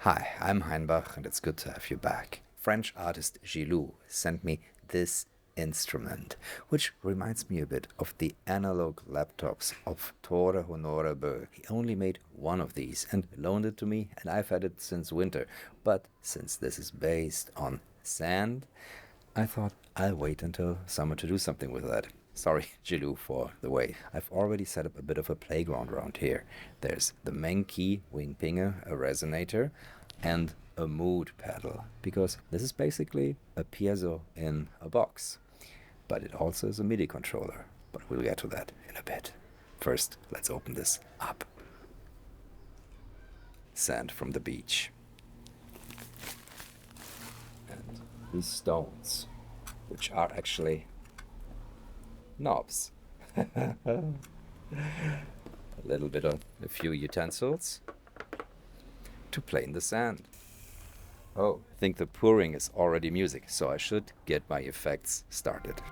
Hi, I'm Heinbach, and it's good to have you back. French artist Gilou sent me this instrument, which reminds me a bit of the analog laptops of Tore Honorable. He only made one of these and loaned it to me, and I've had it since winter. But since this is based on sand, I thought I'll wait until summer to do something with that. Sorry, Jilu, for the wait. I've already set up a bit of a playground around here. There's the Menki wing pinger, a resonator, and a mood pedal, because this is basically a piezo in a box. But it also is a MIDI controller. But we'll get to that in a bit. First, let's open this up. Sand from the beach. And these stones, which are actually knobs. A little bit of a few utensils to play in the sand. Oh, I think the pouring is already music, so I should get my effects started.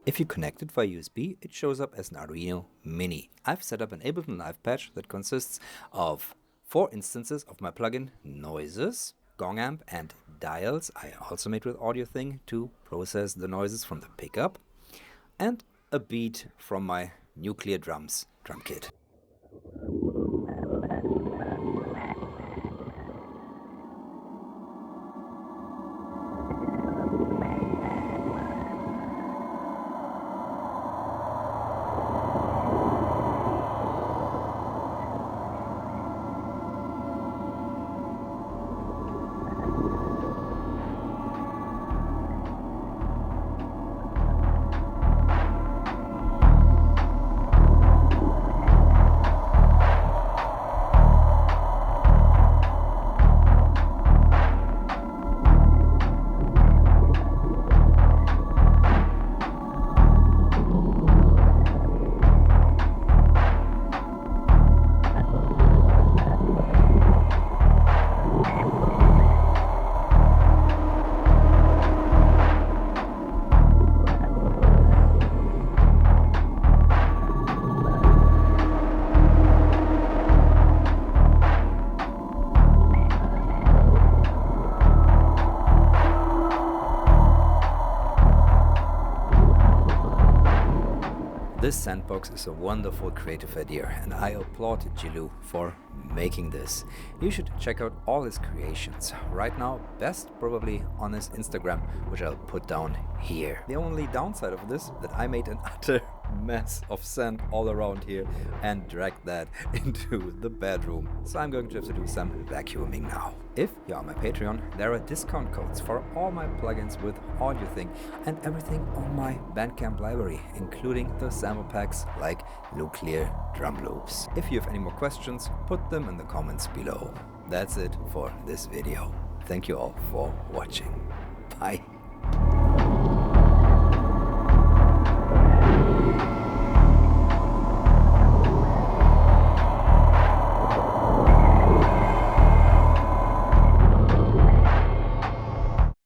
If you connect it via USB, it shows up as an Arduino Mini. I've set up an Ableton Live patch that consists of 4 instances of my plugin Noises, Gong Amp, and Dials. I also made with Audio Thing to process the noises from the pickup, and a beat from my Nuclear Drums drum kit. This sandbox is a wonderful creative idea, and I applaud Jilou for making this. You should check out all his creations. Right now, best probably on his Instagram, which I'll put down here. The only downside of this, that I made an utter mess of sand all around here and dragged that into the bedroom. So I'm going to have to do some vacuuming now. If you're on my Patreon, there are discount codes for all my plugins with AudioThing and everything on my Bandcamp library, including the sample packs like Nuclear Drum Loops. If you have any more questions, put them in the comments below. That's it for this video. Thank you all for watching. Bye.